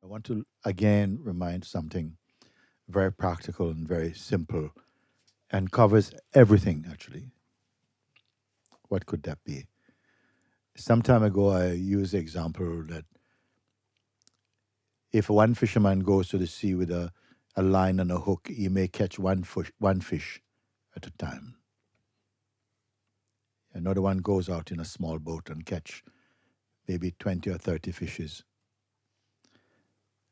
I want to again remind something very practical and very simple and covers everything actually. What could that be? Some time ago, I used the example that if one fisherman goes to the sea with a line and a hook, he may catch one fish at a time. Another one goes out in a small boat and catch maybe 20 or 30 fishes.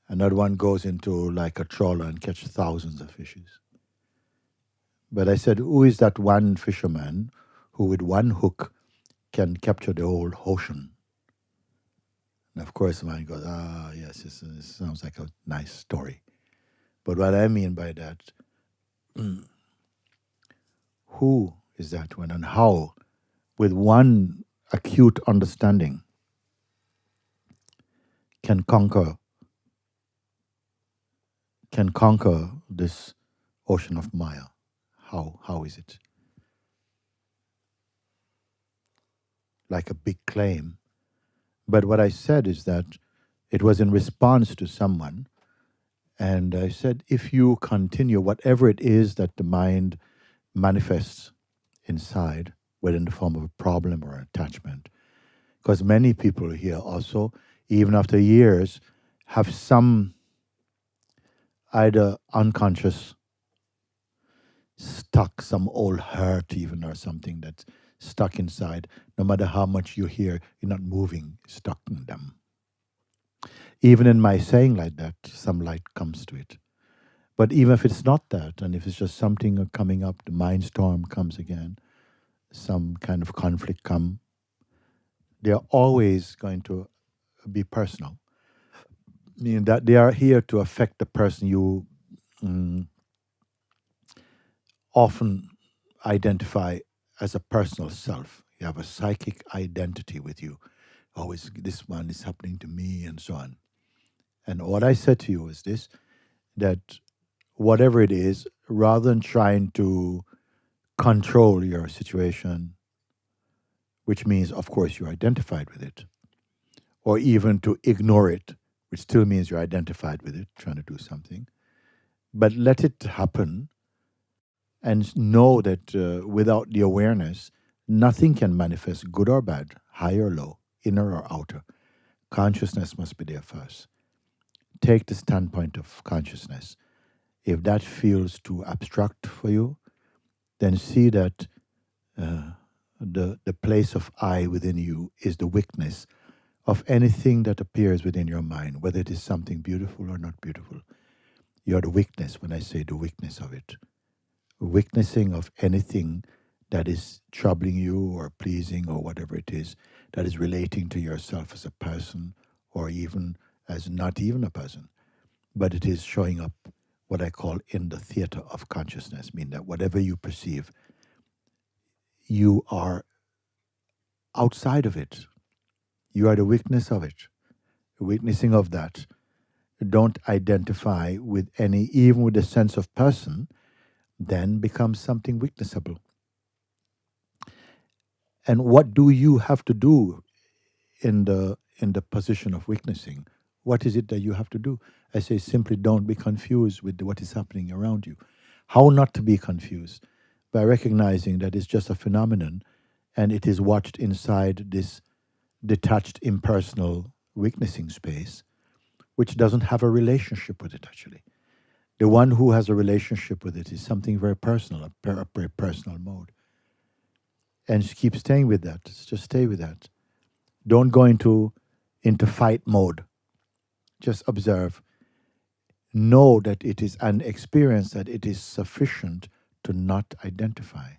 Another one goes into like a trawler and catch thousands of fishes. But I said, who is that one fisherman who with one hook can capture the whole ocean? And of course, the mind goes, yes, this sounds like a nice story. But what I mean by that, who is that one and how, with one acute understanding, can conquer this ocean of Maya? How is it? Like a big claim. But what I said is that it was in response to someone, and I said, if you continue, whatever it is that the mind manifests inside, whether in the form of a problem or an attachment, because many people here also, even after years, have some either unconscious, stuck, some old hurt even, or something that's stuck inside. No matter how much you hear, you're not moving, stuck in them. Even in my saying like that, some light comes to it. But even if it's not that, and if it's just something coming up, the mind storm comes again, some kind of conflict come, they are always going to be personal. Meaning that they are here to affect the person you often identify as a personal self. You have a psychic identity with you. Always, this one is happening to me, and so on. And what I said to you is this, that whatever it is, rather than trying to control your situation, which means, of course, you're identified with it, or even to ignore it, which still means you're identified with it, trying to do something, but let it happen and know that without the awareness, nothing can manifest, good or bad, high or low, inner or outer. Consciousness must be there first. Take the standpoint of consciousness. If that feels too abstract for you, then see that the place of I within you is the weakness of anything that appears within your mind, whether it is something beautiful or not beautiful. You're the weakness when I say the weakness of it. Witnessing of anything that is troubling you or pleasing or whatever it is that is relating to yourself as a person or even as not even a person, but it is showing up what I call in the theater of consciousness, meaning that whatever you perceive, you are outside of it. You are the witness of it. Witnessing of that. Don't identify with any, even with the sense of person, then becomes something witnessable. And what do you have to do in the position of witnessing? What is it that you have to do? I say simply don't be confused with what is happening around you. How not to be confused? By recognizing that it's just a phenomenon and it is watched inside this detached, impersonal witnessing space, which doesn't have a relationship with it actually. The one who has a relationship with it is something very personal, a very personal mode. And just keep staying with that. Just stay with that. Don't go into fight mode. Just observe. Know that it is an experience that it is sufficient to not identify.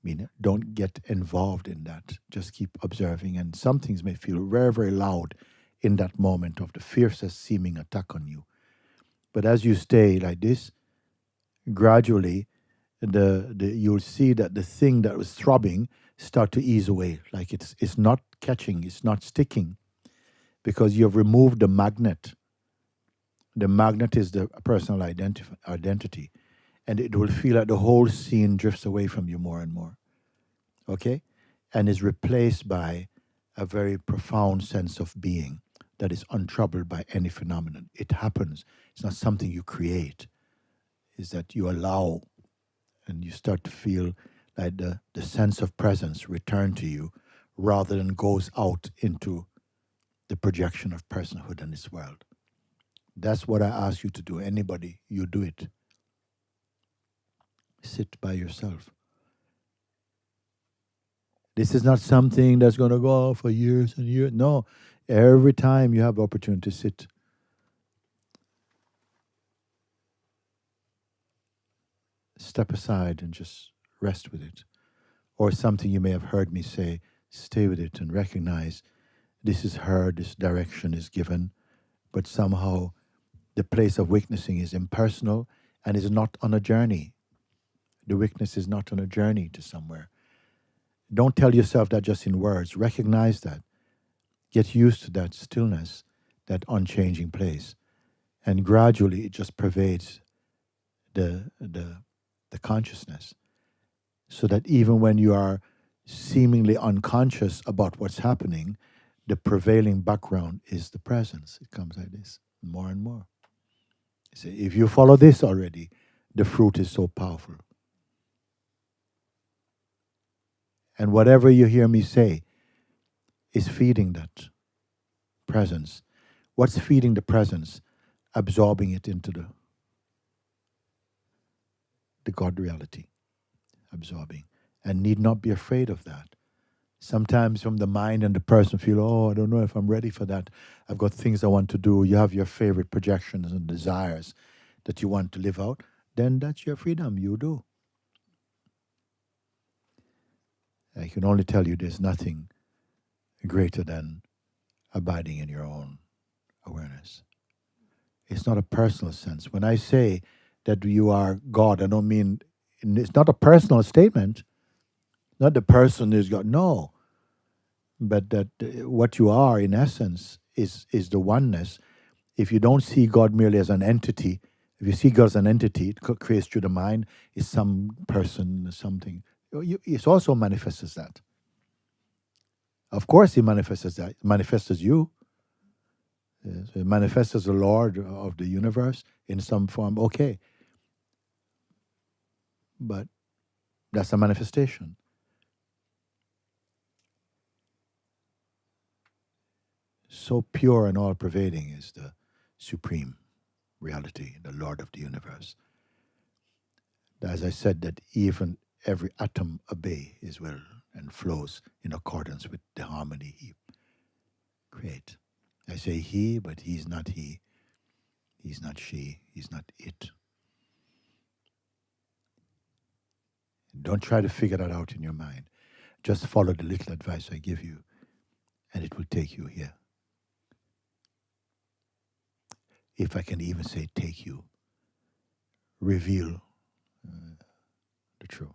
Meaning, don't get involved in that. Just keep observing. And some things may feel very, very loud in that moment of the fiercest seeming attack on you. But as you stay like this, gradually, you'll see that the thing that was throbbing start to ease away. Like it's not catching, it's not sticking, because you've removed the magnet. The magnet is the personal identity, and it will feel like the whole scene drifts away from you more and more. Okay, and is replaced by a very profound sense of being. that is untroubled by any phenomenon. It happens. It's not something you create. It's that you allow, and you start to feel like the sense of presence return to you rather than goes out into the projection of personhood in this world. That's what I ask you to do. Anybody, you do it. Sit by yourself. This is not something that's going to go on for years and years. No, every time you have the opportunity to sit, step aside and just rest with it. Or something you may have heard me say, stay with it and recognize this is heard, this direction is given, but somehow the place of witnessing is impersonal and is not on a journey. The witness is not on a journey to somewhere. Don't tell yourself that just in words. Recognize that. Get used to that stillness, that unchanging place. And gradually it just pervades the consciousness. So that even when you are seemingly unconscious about what's happening, the prevailing background is the presence. It comes like this, more and more. See, if you follow this already, the fruit is so powerful. And whatever you hear me say is feeding that presence. What's feeding the presence? Absorbing it into the God reality. Absorbing. And need not be afraid of that. Sometimes from the mind and the person feel, oh, I don't know if I'm ready for that. I've got things I want to do. You have your favorite projections and desires that you want to live out. Then that's your freedom. You do. I can only tell you there's nothing greater than abiding in your own awareness. It's not a personal sense. When I say that you are God, I don't mean, it's not a personal statement. Not the person is God. No. But that what you are in essence is the oneness. If you don't see God merely as an entity, if you see God as an entity, it creates through the mind, is some person, something. It also manifests as that. Of course, He manifests as that. It manifests as you. Yes. It manifests as the Lord of the universe in some form. Okay. But that's a manifestation. So pure and all-pervading is the supreme reality, the Lord of the universe. As I said, that even every atom obeys His will and flows in accordance with the harmony He creates. I say He, but He's not He. He's not she. He's not it. Don't try to figure that out in your mind. Just follow the little advice I give you, and it will take you here. If I can even say take you, reveal the truth.